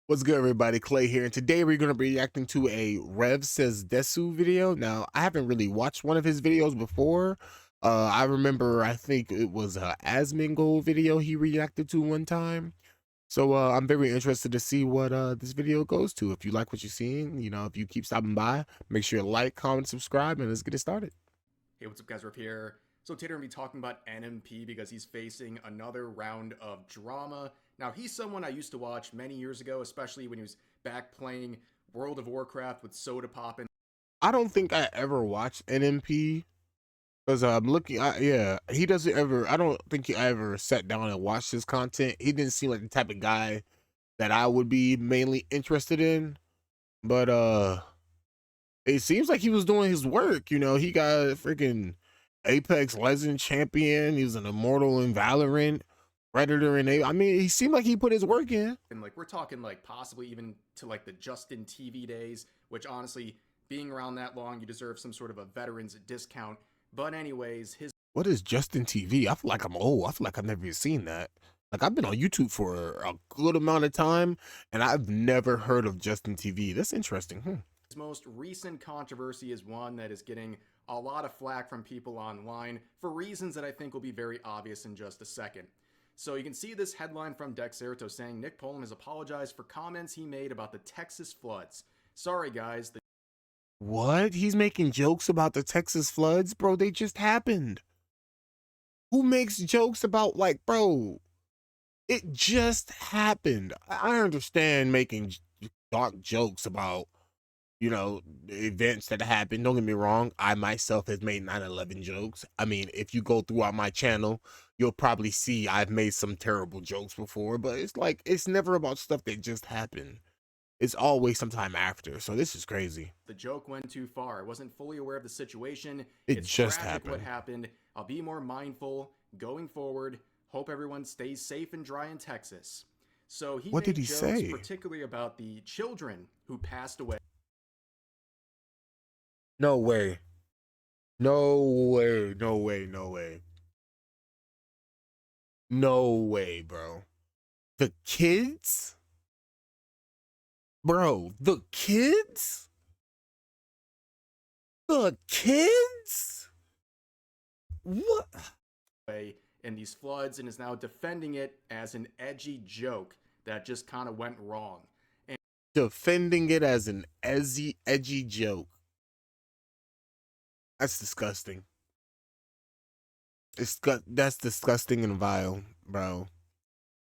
What's good, everybody? Clay here, and today we're going to be reacting to a Rev Says Desu video. Now, I haven't really watched one of his videos before. I remember, I think it was a Asmongold video he reacted to one time. So I'm very interested to see what this video goes to. If you like what you're seeing, if you keep stopping by, make sure to like, comment, subscribe, and let's get it started. Hey, what's up, guys? Riff here. So today we're going to be talking about NMP because he's facing another round of drama. Now, he's someone I used to watch many years ago, especially when he was back playing World of Warcraft with Soda Pop. And I don't think I ever watched NMP. Because I'm looking, yeah, he doesn't ever, I don't think he ever sat down and watched his content. He didn't seem like the type of guy that I would be mainly interested in. But it seems like he was doing his work. He got a freaking Apex Legend champion. He was an immortal in Valorant, Predator, and I mean, he seemed like he put his work in. we're talking like possibly even to like the Justin TV days, which honestly, being around that long, you deserve some sort of a veteran's discount. But anyways, his What is Justin TV? I feel like I'm old. I feel like I've never seen that. Like, I've been on YouTube for a good amount of time, and I've never heard of Justin TV. That's interesting. his most recent controversy is one that is getting a lot of flack from people online for reasons that I think will be very obvious in just a second. So you can see this headline from Dexerto saying Nmplol has apologized for comments he made about the Texas floods. Sorry guys, the What? He's making jokes about the Texas floods? Bro, they just happened. Who makes jokes about, like, bro, it just happened. I understand making dark jokes about, the events that happened. Don't get me wrong. I myself has made 9/11 jokes. I mean, if you go throughout my channel, you'll probably see I've made some terrible jokes before, but it's like, it's never about stuff that just happened. It's always sometime after. So this is crazy. the joke went too far. I wasn't fully aware of the situation. It It's just tragic what happened. happened. I'll be more mindful going forward. Hope everyone stays safe and dry in Texas. So he What did made he jokes say? particularly about the children who passed away. No way. No way. No way. No way. No way, bro. The kids? Bro, the kids? The kids? What? In these floods and is now defending it as an edgy joke that just kind of went wrong. And Defending it as an edgy joke. That's disgusting. That's disgusting and vile, bro.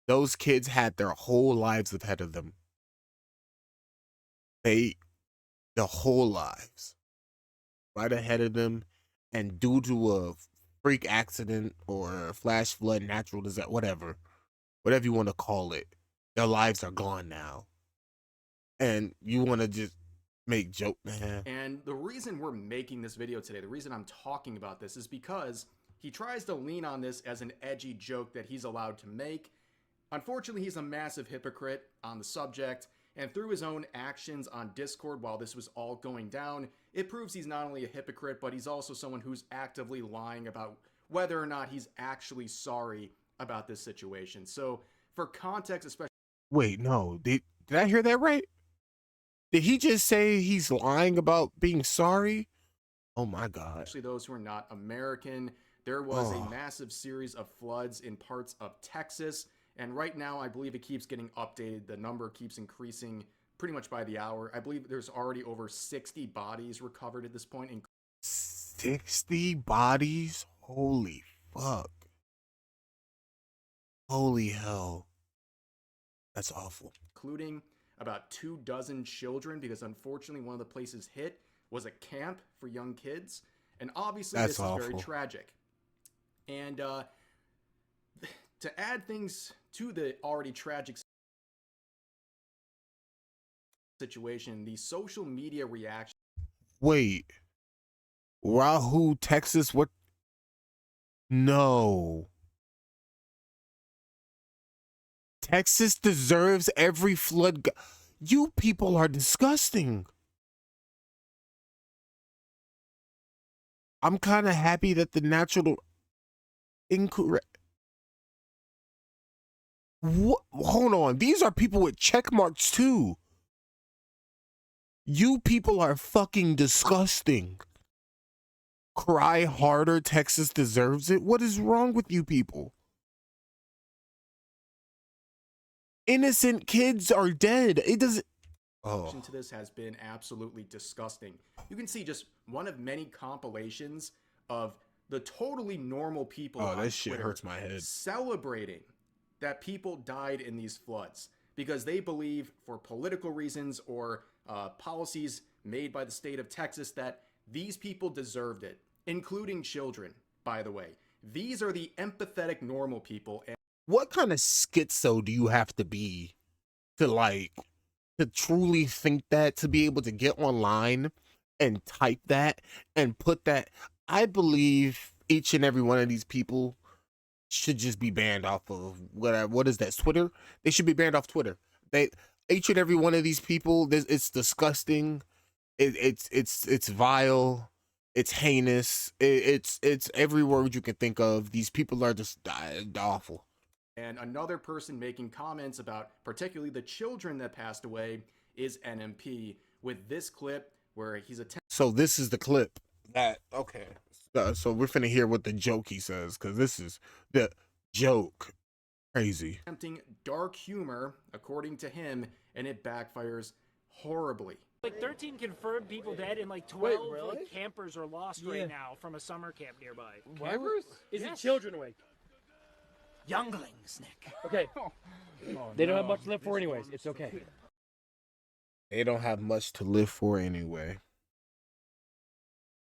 Those kids had their whole lives ahead of them. The whole lives right ahead of them, and due to a freak accident or a flash flood, natural disaster, whatever you want to call it, their lives are gone now. And you want to just make joke, man. And the reason we're making this video today, the reason I'm talking about this is because he tries to lean on this as an edgy joke that he's allowed to make. Unfortunately, he's a massive hypocrite on the subject, and through his own actions on Discord while this was all going down, it proves he's not only a hypocrite, but he's also someone who's actively lying about whether or not he's actually sorry about this situation. So, for context, especially Wait, no, did I hear that right? Did he just say he's lying about being sorry? Oh my God. those who are not American, there was a massive series of floods in parts of Texas. And right now, I believe it keeps getting updated. The number keeps increasing pretty much by the hour. I believe there's already over 60 bodies recovered at this point. 60 bodies? Holy fuck. Holy hell. That's awful. Including about 24 children, because unfortunately, one of the places hit was a camp for young kids. And obviously, That's this is very awful. tragic. And to add things to the already tragic situation, the social media reaction. Wait. Wahoo, Texas, what? No. Texas deserves every flood. You people are disgusting. I'm kind of happy that the natural incorrect. What? Hold on. These are people with check marks too. You people are fucking disgusting. Cry harder. Texas deserves it. What is wrong with you people? Innocent kids are dead. It doesn't. Oh. To this has been absolutely disgusting. You can see just one of many compilations of the totally normal people on That shit Twitter hurts my head. celebrating that people died in these floods because they believe, for political reasons or policies made by the state of Texas, that these people deserved it, including children, by the way. These are the empathetic normal people. And what kind of schizo do you have to be to truly think that, to be able to get online and type that and put that? I believe each and every one of these people should just be banned off of what is that, Twitter? They should be banned off Twitter. Each and every one of these people, it's disgusting. It's vile. It's heinous. It's every word you can think of. These people are just awful. And another person making comments about particularly the children that passed away is NMP with this clip where he's attempting. So this is the clip that, okay. So we're finna hear what the joke he says, because this is the joke. Crazy. Attempting dark humor, according to him, and it backfires horribly. Like 13 confirmed people dead, and like 12 like, campers are lost right now from a summer camp nearby. Campers? Is Yes. it children awake? Younglings, Nick. Okay. They don't have much to live for anyways. It's okay. They don't have much to live for anyway.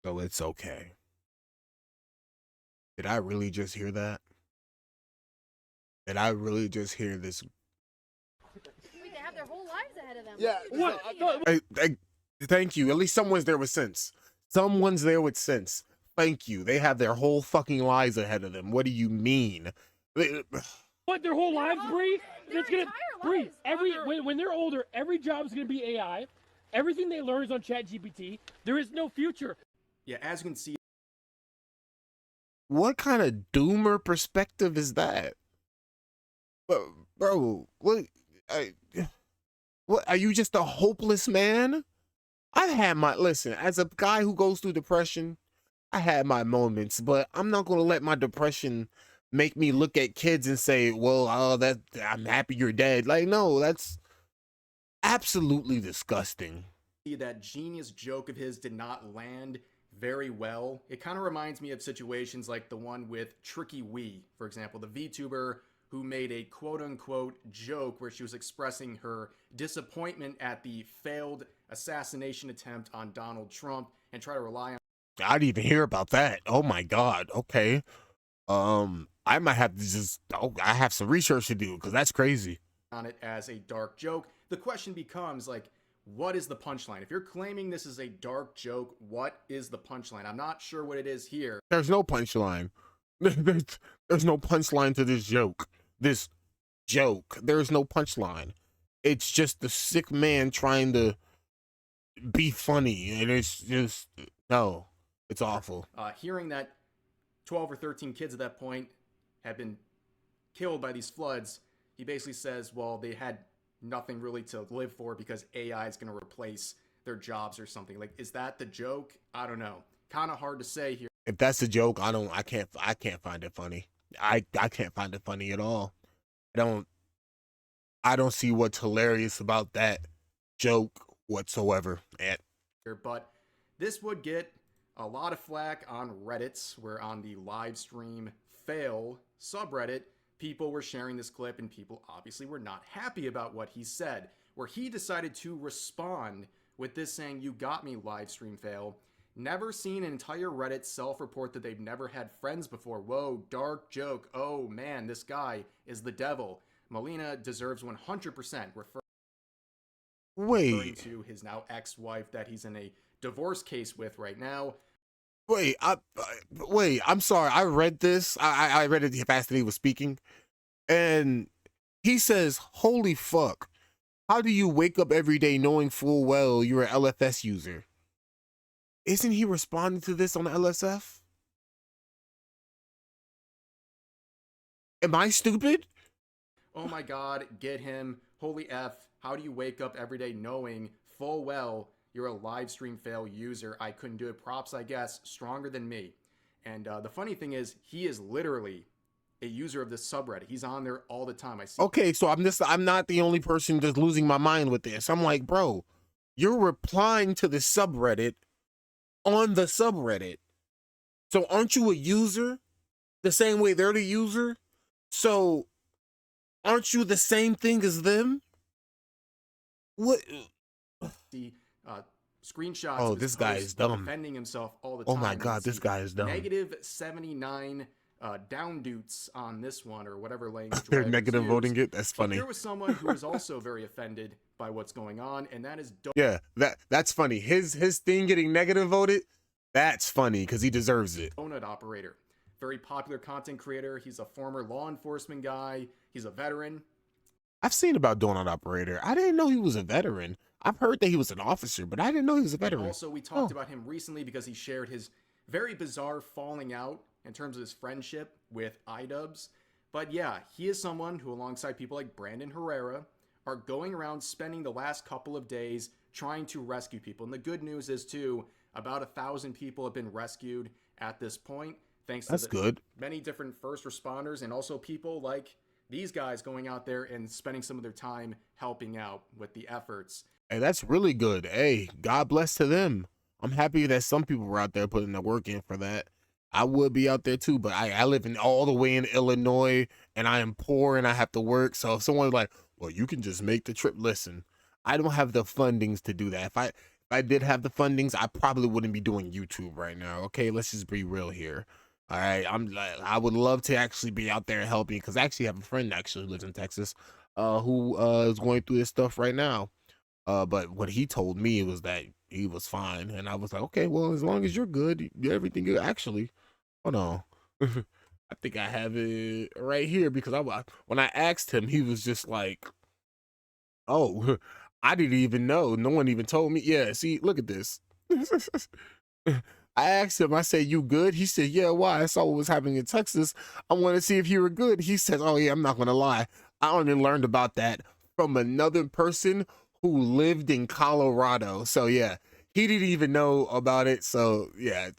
So it's okay. Did I really just hear that? Did I really just hear this? Wait, they have their whole lives ahead of them. Yeah. What? Thank you. At least someone's there with sense. Someone's there with sense. Thank you. They have their whole fucking lives ahead of them. What do you mean? What, their whole lives, Bree? Their It's gonna entire Bree. lives. When they're older, every job's gonna be AI. Everything they learn is on ChatGPT. There is no future. Yeah, as you can see, What kind of doomer perspective is that? Bro, what are you, just a hopeless man? I've had my, listen, as a guy who goes through depression, I had my moments, but I'm not going to let my depression make me look at kids and say, well, I'm happy you're dead. Like, no, that's absolutely disgusting. that genius joke of his did not land very well. It kind of reminds me of situations like the one with Tricky Wee, for example, the VTuber who made a quote-unquote joke where she was expressing her disappointment at the failed assassination attempt on Donald Trump and try to rely on. I didn't even hear about that. Oh my God. Okay. I might have to just, I have some research to do, because that's crazy. On it as a dark joke. The question becomes, like, what is the punchline? If you're claiming this is a dark joke, what is the punchline? I'm not sure what it is here. There's no punchline. There's no punchline to this joke. There's no punchline. It's just the sick man trying to be funny, and it's just, no, it's awful. Hearing that 12 or 13 kids at that point have been killed by these floods, he basically says, well, they had nothing really to live for because AI is going to replace their jobs or something. Like, is that the joke? I don't know. Kind of hard to say here. If that's the joke, I can't find it funny. I can't find it funny at all. I don't see what's hilarious about that joke whatsoever. But this would get a lot of flack on Reddit, where on the live stream fail subreddit, people were sharing this clip and people obviously were not happy about what he said, where he decided to respond with this saying, "You got me, live stream fail. Never seen an entire Reddit self-report that they've never had friends before. Whoa, dark joke. Oh man, this guy is the devil. Molina deserves 100%." Referring to his now ex-wife that he's in a divorce case with right now. I'm sorry. I read this. I read it fast that he was speaking, and he says, "Holy fuck! How do you wake up every day knowing full well you're an LFS user?" Isn't he responding to this on the LSF? Am I stupid? oh my God, get him, holy F, how do you wake up every day knowing full well you're a live stream fail user? I couldn't do it. Props, I guess, stronger than me. And the funny thing is, he is literally a user of this subreddit. He's on there all the time. I see. Okay, so I'm not the only person just losing my mind with this. I'm like, bro, you're replying to the subreddit on the subreddit. So aren't you a user the same way they're the user? So aren't you the same thing as them? What? The screenshots. Oh, of his this guy posts is dumb. defending himself all the Oh time. my And God, see this guy is dumb. Negative 79 down doots on this one, or whatever language. They're writers negative use. voting it. That's But funny. there was someone who was also very offended by what's going on, and that is Yeah, that's funny. His thing getting negative voted. That's funny because he deserves it. Donut Operator. Very popular content creator. He's a former law enforcement guy. He's a veteran. I've seen about Donut Operator. I didn't know he was a veteran. I've heard that he was an officer, but I didn't know he was a veteran. Also, we talked about him recently because he shared his very bizarre falling out in terms of his friendship with iDubbbz. But yeah, he is someone who, alongside people like Brandon Herrera, are going around spending the last couple of days trying to rescue people. And the good news is, too, about 1,000 people have been rescued at this point, thanks to good. Many different first responders and also people like these guys going out there and spending some of their time helping out with the efforts. Hey, that's really good. Hey, God bless to them. I'm happy that some people were out there putting the work in for that. I would be out there too, but I live in all the way in Illinois and I am poor and I have to work. So if someone's like, well, you can just make the trip. Listen, I don't have the fundings to do that. If I did have the fundings, I probably wouldn't be doing YouTube right now. Okay, let's just be real here. All right, I would love to actually be out there helping because I actually have a friend that actually lives in Texas, who is going through this stuff right now. But what he told me was that he was fine, and I was like, okay, well, as long as you're good, everything good. Actually, hold on, I think I have it right here because when I asked him, he was just like, oh, I didn't even know. No one even told me. Yeah, see, look at this. I asked him, I said, you good? He said, yeah, why? I saw what was happening in Texas. I want to see if you were good. He said, oh, yeah, I'm not going to lie. I only learned about that from another person who lived in Colorado. So, yeah, he didn't even know about it. So, yeah.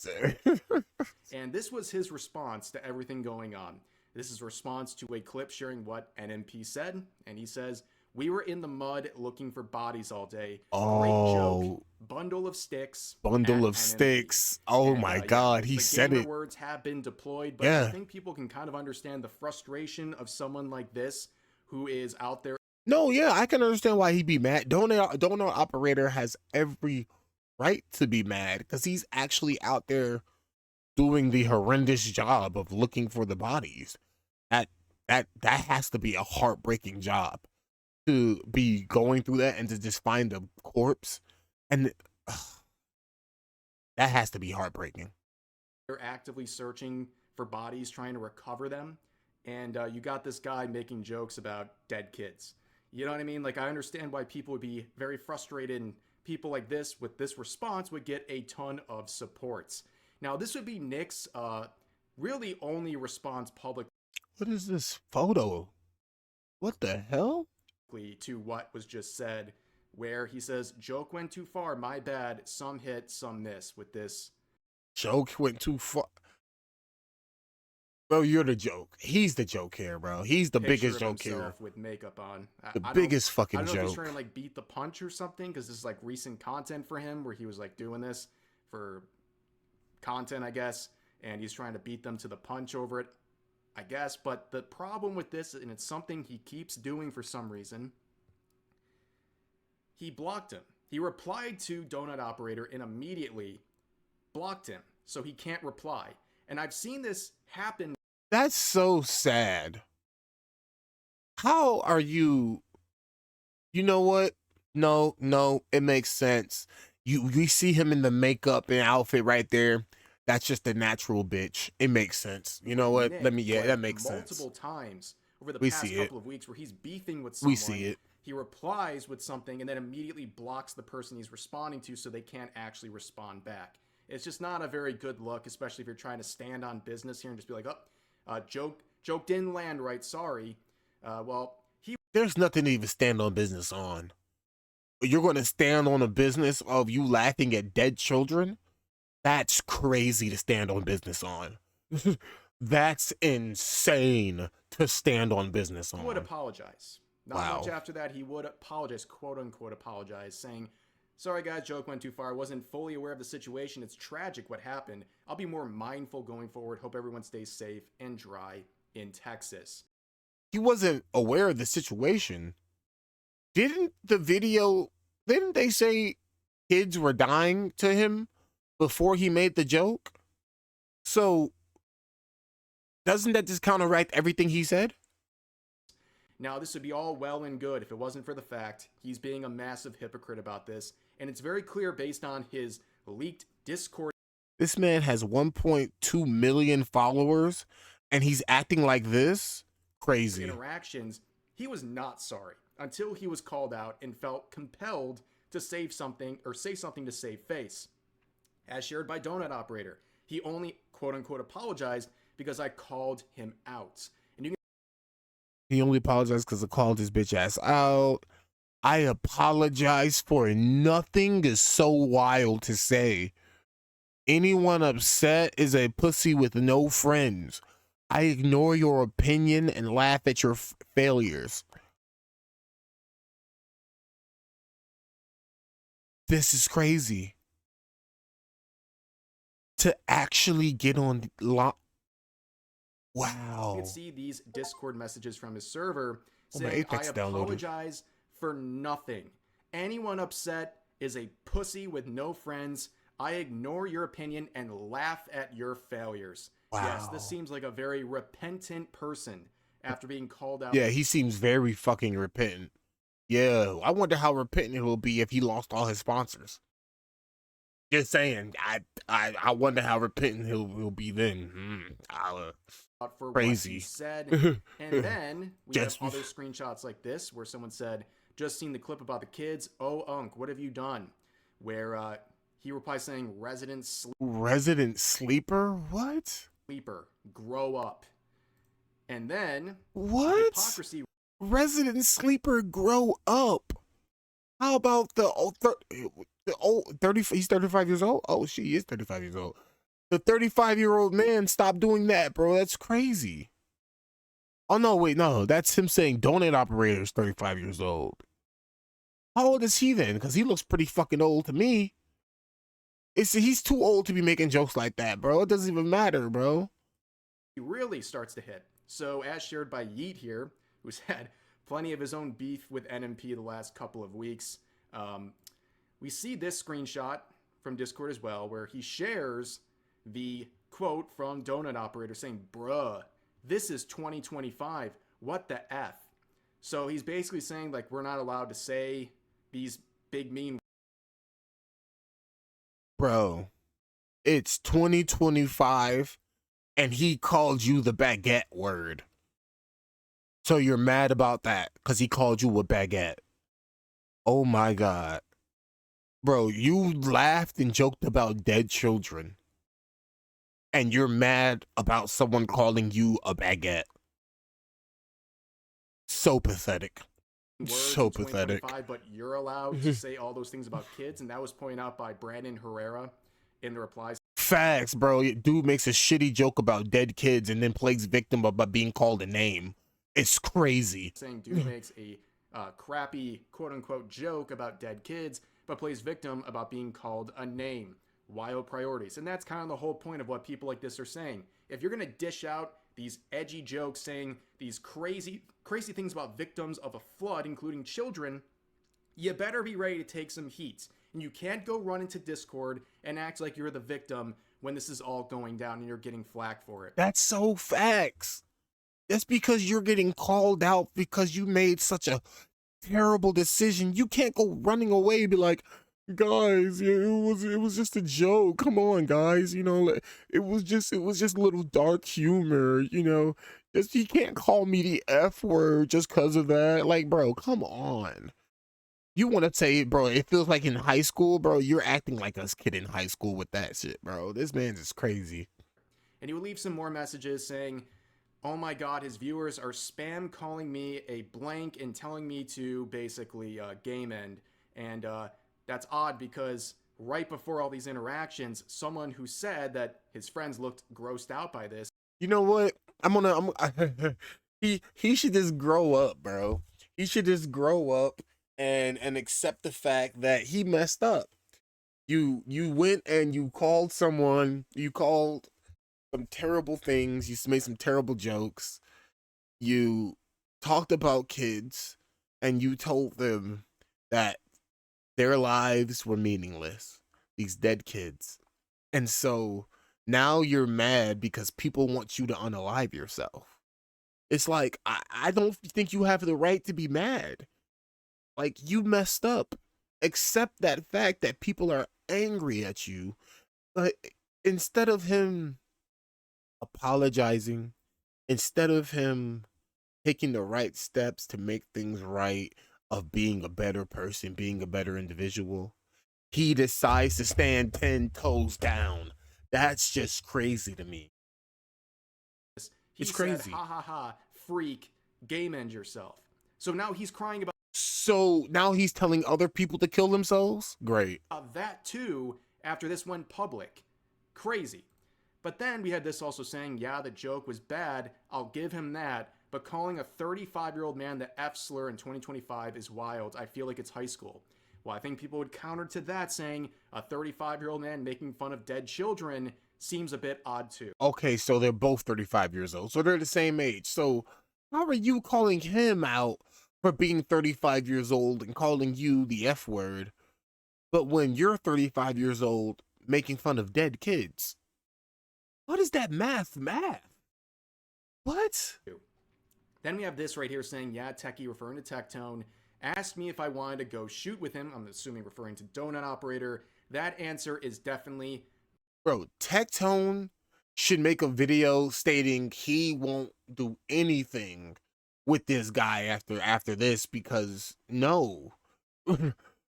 And this was his response to everything going on. This is a response to a clip sharing what NMP said. And he says, we were in the mud looking for bodies all day. Oh. Great joke. Bundle of sticks. Bundle of NMP. sticks. Oh And, my God, he the said gamer it. words have been deployed, but Yeah. I think people can kind of understand the frustration of someone like this who is out there. No, yeah, I can understand why he'd be mad. Donut Operator has every right to be mad because he's actually out there doing the horrendous job of looking for the bodies. That has to be a heartbreaking job to be going through that and to just find a corpse, and that has to be heartbreaking. They're actively searching for bodies, trying to recover them. And you got this guy making jokes about dead kids. You know what I mean? Like, I understand why people would be very frustrated, and people like this, with this response, would get a ton of supports. Now, this would be Nick's really only response publicly What is this photo? What the hell? to what was just said, where he says, joke went too far, my bad, some hit, some miss, with this. Joke went too far. Bro, you're the joke. He's the joke here, bro. He's the Picture biggest of joke here. himself with makeup on. The I biggest I fucking don't know if he's joke. trying to like beat the punch or something, because this is like recent content for him where he was like doing this for content, I guess, and he's trying to beat them to the punch over it, I guess. But the problem with this, and it's something he keeps doing for some reason, he blocked him. He replied to Donut Operator and immediately blocked him, so he can't reply. And I've seen this happen. That's so sad. How are you? You know what? No, it makes sense. We see him in the makeup and outfit right there. That's just a natural bitch. It makes sense. You know what? Nick, that makes sense. Multiple times over the We past see couple it. of weeks where he's beefing with someone. We see it. He replies with something and then immediately blocks the person he's responding to so they can't actually respond back. It's just not a very good look, especially if you're trying to stand on business here and just be like, joke didn't land right, sorry. Well, There's nothing to even stand on business on. You're going to stand on a business of you laughing at dead children? That's crazy to stand on business on. That's insane to stand on business on. He would apologize. Not Wow. much after that, he would apologize, quote unquote apologize, saying, "Sorry guys, joke went too far. I wasn't fully aware of the situation. It's tragic what happened. I'll be more mindful going forward. Hope everyone stays safe and dry in Texas." He wasn't aware of the situation. Didn't they say kids were dying to him before he made the joke? So doesn't that just counteract everything he said? Now, this would be all well and good if it wasn't for the fact he's being a massive hypocrite about this, and it's very clear based on his leaked Discord. This man has 1.2 million followers, and he's acting like this? Crazy. Interactions. He was not sorry until he was called out and felt compelled to say something to save face. As shared by Donut Operator, he only quote unquote apologized because I called him out. And you can He only apologized because I called his bitch ass out. I apologize for nothing is so wild to say. Anyone upset is a pussy with no friends. I ignore your opinion and laugh at your failures. This is crazy. To actually get on wow. You can see these Discord messages from his server Oh, my saying, "I Apex downloaded. apologize for nothing. Anyone upset is a pussy with no friends. I ignore your opinion and laugh at your failures." Wow. Yes, this seems like a very repentant person after being called out. Yeah, he seems very fucking repentant. Yeah, I wonder how repentant he will be if he lost all his sponsors. Just saying, I wonder how repentant he'll be then. For Crazy. what he said. And then we Just- have other screenshots like this where someone said, "Just seen the clip about the kids. Oh, Unc, what have you done?" Where he replies saying, "Resident Sleeper? What? sleeper, grow up." And then What? hypocrisy. Resident Sleeper, grow up. How about the old 30? He's 35 years old. Oh, she is 35 years old. The 35-year-old man, stop doing that, bro. That's crazy. Oh no, wait, no, that's him saying Donut Operator is 35 years old. How old is he then? Because he looks pretty fucking old to me. He's too old to be making jokes like that, bro. It doesn't even matter, bro. really starts to hit. So, as shared by Yeet here, who's had plenty of his own beef with NMP the last couple of weeks, we see this screenshot from Discord as well, where he shares the quote from Donut Operator saying, "Bruh, this is 2025. What the F?" So he's basically saying, like, we're not allowed to say these big mean. Bro, it's 2025 and he called you the baguette word. So you're mad about that because he called you a baguette. Oh my God. Bro, you laughed and joked about dead children. And you're mad about someone calling you a baguette. So pathetic. Words So in pathetic. 2025, but you're allowed to say all those things about kids, and that was pointed out by Brandon Herrera in the replies. Facts, bro. Dude makes a shitty joke about dead kids and then plays victim about being called a name. It's crazy. Saying dude makes a crappy quote-unquote joke about dead kids, but plays victim about being called a name. Wild priorities. And that's kind of the whole point of what people like this are saying. If you're going to dish out these edgy jokes saying these crazy things about victims of a flood, including children, you better be ready to take some heat. And you can't go run into Discord and act like you're the victim when this is all going down and you're getting flack for it. That's so facts. That's because you're getting called out because you made such a terrible decision. You can't go running away and be like, guys, yeah, it was just a joke. Come on, guys. You know, it was just a little dark humor, you know. Just you can't call me the F word just because of that. Like, bro, come on. You want to say, bro, it feels like in high school, bro, you're acting like us kid in high school with that shit, bro. This man's just crazy. And he would leave some more messages saying, oh my god, his viewers are spam calling me a blank and telling me to basically game end. And that's odd because right before all these interactions, someone who said that his friends looked grossed out by this. You know what? He should just grow up, bro. He should just grow up and accept the fact that he messed up. You went and you called someone, you called some terrible things, you made some terrible jokes, you talked about kids, and you told them that their lives were meaningless, these dead kids. And so now you're mad because people want you to unalive yourself. It's like, I don't think you have the right to be mad. Like, you messed up. Accept that fact that people are angry at you. But instead of him apologizing, instead of him taking the right steps to make things right, of being a better person, being a better individual, he decides to stand 10 toes down. That's just crazy to me. He It's said, crazy. ha ha ha, freak, game end yourself. So now he's crying about So now he's telling other people to kill themselves? Great. that too after this went public. Crazy. But then we had this also saying, yeah, the joke was bad, I'll give him that, but calling a 35-year-old man the F slur in 2025 is wild. I feel like it's high school. Well, I think people would counter to that saying a 35-year-old man making fun of dead children seems a bit odd too. Okay, so they're both 35 years old. So they're the same age. So how are you calling him out for being 35 years old and calling you the F word, but when you're 35 years old making fun of dead kids? What is that math? What? Then we have this right here saying, yeah, Techie, referring to Tectone, asked me if I wanted to go shoot with him. I'm assuming referring to Donut Operator. That answer is definitely... Bro, Tectone should make a video stating he won't do anything with this guy after this, because no.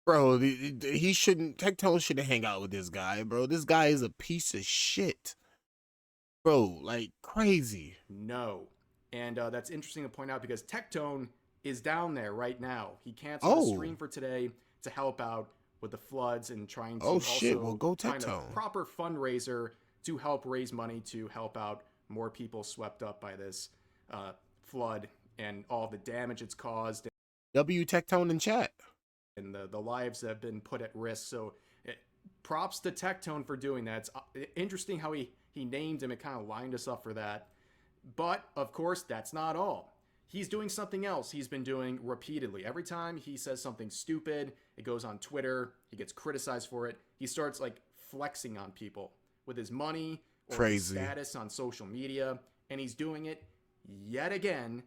Bro, he shouldn't, Tectone shouldn't hang out with this guy, bro. This guy is a piece of shit. Bro, like crazy. No. And that's interesting to point out because Tectone is down there right now. He canceled the stream for today to help out with the floods and trying to Go find a Tectone. proper fundraiser to help raise money to help out more people swept up by this flood and all the damage it's caused. W Tectone in chat. And the lives have been put at risk. So props to Tectone for doing that. It's interesting how he named him. It kind of lined us up for that. But, of course, that's not all. He's doing something else he's been doing repeatedly. Every time he says something stupid, it goes on Twitter, he gets criticized for it, he starts, like, flexing on people with his money or his status on social media, and he's doing it yet again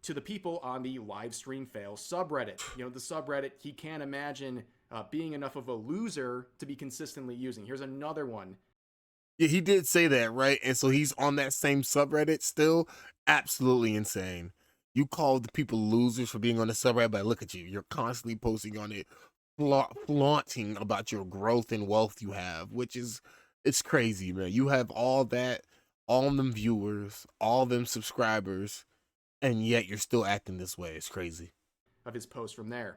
to the people on the Livestream Fail subreddit. You know, the subreddit he can't imagine being enough of a loser to be consistently using. Here's another one. Yeah, he did say that, right? And so he's on that same subreddit still. Absolutely insane. You called the people losers for being on the subreddit, but look at you. You're constantly posting on it, flaunting about your growth and wealth you have, which is, it's crazy, man. You have all that, all them viewers, all them subscribers, and yet you're still acting this way. It's crazy. Of his post from there,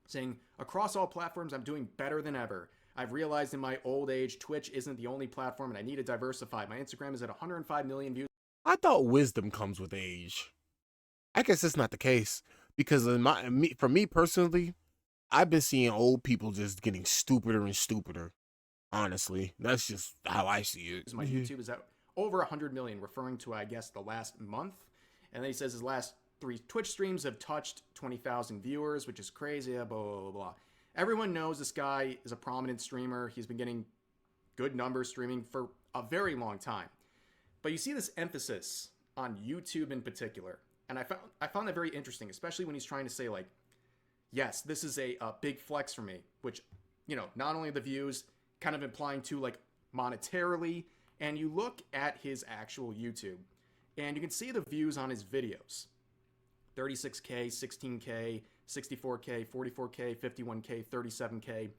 saying, across all platforms, I'm doing better than ever. I've realized in my old age, Twitch isn't the only platform and I need to diversify. My Instagram is at 105 million views. I thought wisdom comes with age. I guess that's not the case, because for me personally, I've been seeing old people just getting stupider and stupider. Honestly, that's just how I see it. My YouTube is at over 100 million, referring to, I guess, the last month. And then he says his last 3 Twitch streams have touched 20,000 viewers, which is crazy, blah, blah, blah, blah. Everyone knows this guy is a prominent streamer. He's been getting good numbers streaming for a very long time. But you see this emphasis on YouTube in particular. And I found that very interesting, especially when he's trying to say, like, yes, this is a big flex for me, which, you know, not only the views, kind of implying to, like, monetarily. And you look at his actual YouTube, and you can see the views on his videos. 36K, 16K, 64K, 44K, 51K, 37K.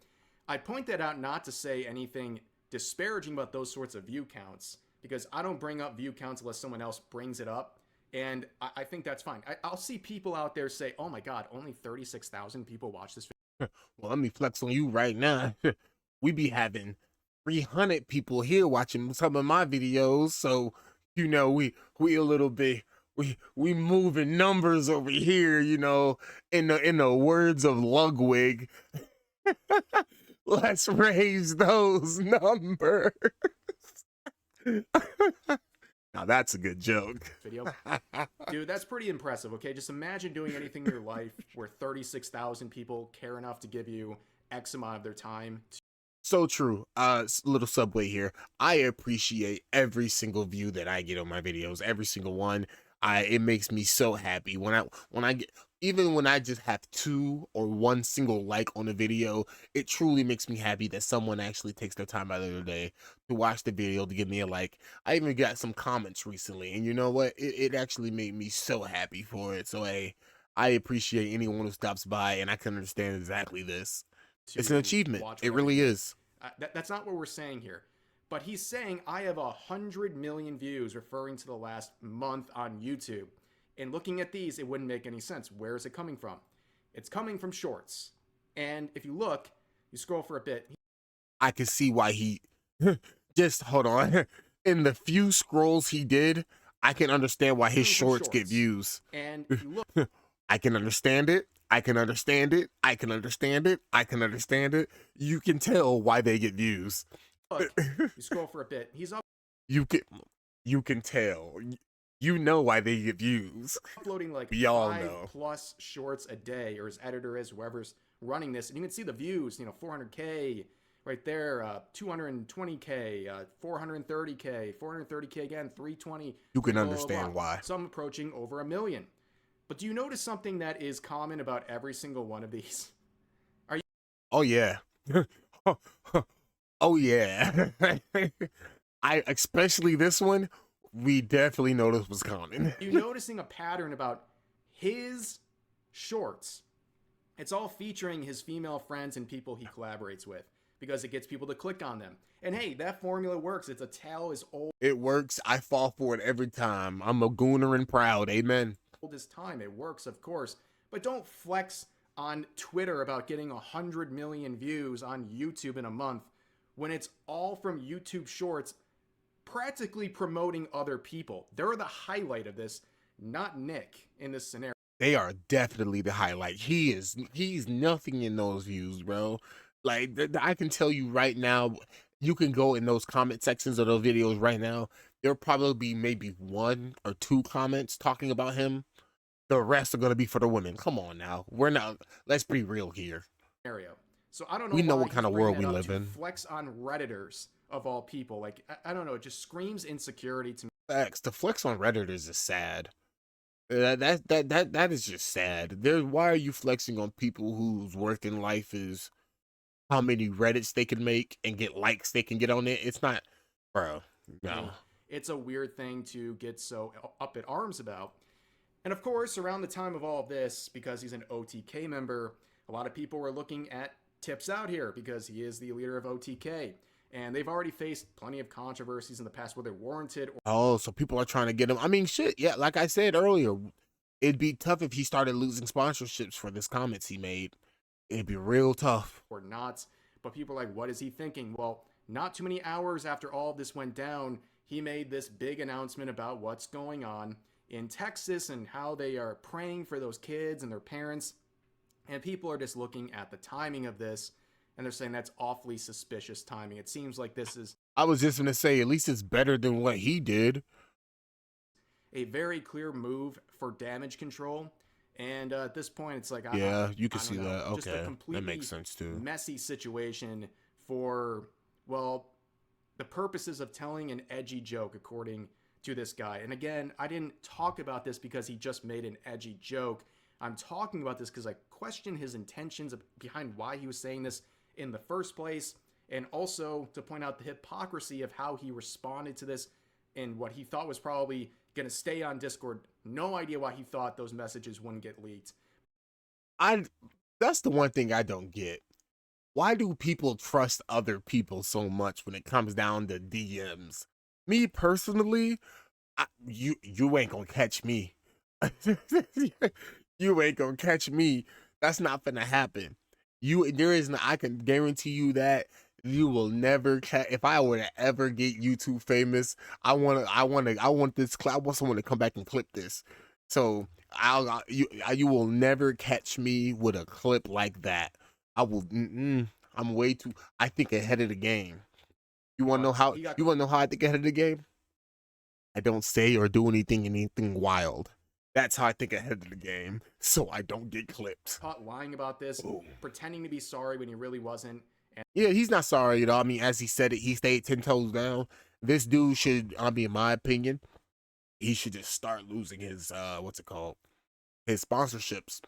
I point that out not to say anything disparaging about those sorts of view counts, because I don't bring up view counts unless someone else brings it up. And I think that's fine. I'll see people out there say, oh my God, only 36,000 people watch this video. Well, let me flex on you right now. We be having 300 people here watching some of my videos. So, you know, we a little bit, we moving numbers over here, you know, in the words of Ludwig. Let's raise those numbers. Now that's a good joke. Video. Dude, that's pretty impressive, okay? Just imagine doing anything in your life where 36,000 people care enough to give you X amount of their time. So true. Little subway here. I appreciate every single view that I get on my videos, every single one. It makes me so happy when I get, even when I just have 2 or 1 single like on a video, it truly makes me happy that someone actually takes their time out of their day to watch the video, to give me a like. I even got some comments recently, and you know what? It actually made me so happy for it. So hey, I appreciate anyone who stops by, and I can understand exactly this. It's an achievement. It really is. That's not what we're saying here. But he's saying I have 100 million views referring to the last month on YouTube. And looking at these, it wouldn't make any sense. Where is it coming from? It's coming from shorts. And if you look, you scroll for a bit. I can see why he... Just hold on. In the few scrolls he did, I can understand why his shorts get views. And if you look... I can understand it. I can understand it. I can understand it. I can understand it. You can tell why they get views. Look, you scroll for a bit. He's up. You can tell. You know why they get views. Uploading like Y'all 5+ shorts a day, or his editor is, whoever's running this, and you can see the views. 400K right there, 220K, 430K, 430K again, 320. You can understand why. Some approaching over 1 million. But do you notice something that is common about every single one of these? Oh yeah. Oh yeah. Especially this one, we definitely noticed was common. You noticing a pattern about his shorts? It's all featuring his female friends and people he collaborates with, because it gets people to click on them. And hey, that formula works. It's a tale as old. It works. I fall for it every time. I'm a gooner and proud. Amen. This time it works, of course, but don't flex on Twitter about getting 100 million views on YouTube in a month when it's all from YouTube Shorts practically promoting other people. They're the highlight of this, not Nick in this scenario. They are definitely the highlight. He's nothing in those views, bro. Like, I can tell you right now, you can go in those comment sections of those videos right now. There'll probably be maybe 1 or 2 comments talking about him. The rest are going to be for the women. Come on now. We're not, let's be real here. So I don't know. We know what kind of world we live in. Flex on Redditors of all people. Like, I don't know. It just screams insecurity to me. Facts. To flex on Redditors is sad. That is just sad. Why are you flexing on people whose work in life is how many Reddits they can make and get likes they can get on it? It's not, bro. No. It's a weird thing to get so up in arms about. And of course, around the time of all of this, because he's an OTK member, a lot of people were looking at Tips Out here because he is the leader of OTK. And they've already faced plenty of controversies in the past, whether warranted or... Oh, so people are trying to get him. I mean, shit, yeah, like I said earlier, it'd be tough if he started losing sponsorships for this comments he made. It'd be real tough. Or not. But people are like, what is he thinking? Well, not too many hours after all of this went down, he made this big announcement about what's going on in Texas and how they are praying for those kids and their parents. And people are just looking at the timing of this, and they're saying that's awfully suspicious timing. It seems like this is... I was just going to say, at least it's better than what he did. A very clear move for damage control. And at this point, it's like... Yeah, you can see that. Just Okay, a completely that makes sense too. Messy situation for, well, the purposes of telling an edgy joke, according to this guy. And again, I didn't talk about this because he just made an edgy joke. I'm talking about this because I question his intentions behind why he was saying this in the first place, and also to point out the hypocrisy of how he responded to this and what he thought was probably going to stay on Discord. No idea why he thought those messages wouldn't get leaked. That's the one thing I don't get. Why do people trust other people so much when it comes down to DMs? Me personally, you ain't gonna catch me. You ain't gonna catch me. That's not gonna happen. There is no, I can guarantee you that you will never catch. If I were to ever get YouTube famous, I want this. I want someone to come back and clip this. So you will never catch me with a clip like that. I will. I'm way too. I think ahead of the game. You want to know how? You want to know how I think ahead of the game? I don't say or do anything wild. That's how I think ahead of the game, so I don't get clipped. Caught lying about this, pretending to be sorry when he really wasn't. And yeah, he's not sorry at all. I mean, as he said it, he stayed 10 toes down. This dude should, I mean, in my opinion, he should just start losing his what's it called? His sponsorships.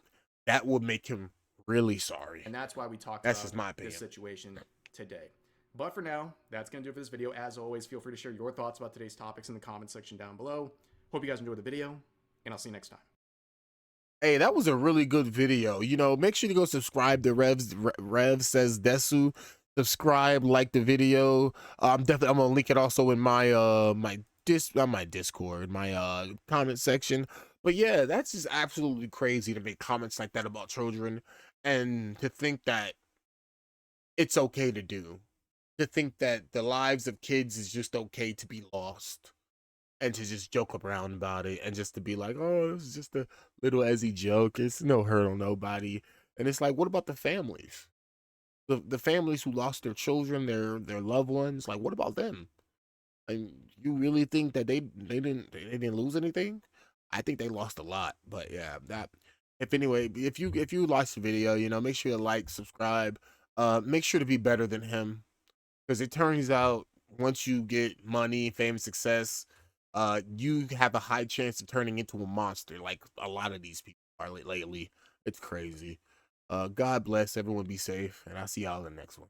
That would make him really sorry. And that's why we talked that's about just my opinion. This situation today. But for now, that's going to do it for this video. As always, feel free to share your thoughts about today's topics in the comment section down below. Hope you guys enjoyed the video, and I'll see you next time. Hey, that was a really good video. You know, make sure to go subscribe to Rev Says Desu. Subscribe, like the video. I'm gonna link it also in my my Discord, my comment section. But yeah, that's just absolutely crazy to make comments like that about children, and to think that it's okay to do. To think that the lives of kids is just okay to be lost, and to just joke around about it, and just to be like, oh, it's just a little Ezzy joke, it's no hurt on nobody. And it's like, what about the families, the families who lost their children, their loved ones? Like, what about them? And you really think that they didn't lose anything? I think they lost a lot. But yeah, that if you liked the video, you know, make sure to like, subscribe, make sure to be better than him. Because it turns out once you get money, fame, success, you have a high chance of turning into a monster, like a lot of these people are lately. It's crazy. God bless everyone. Be safe, and I'll see y'all in the next one.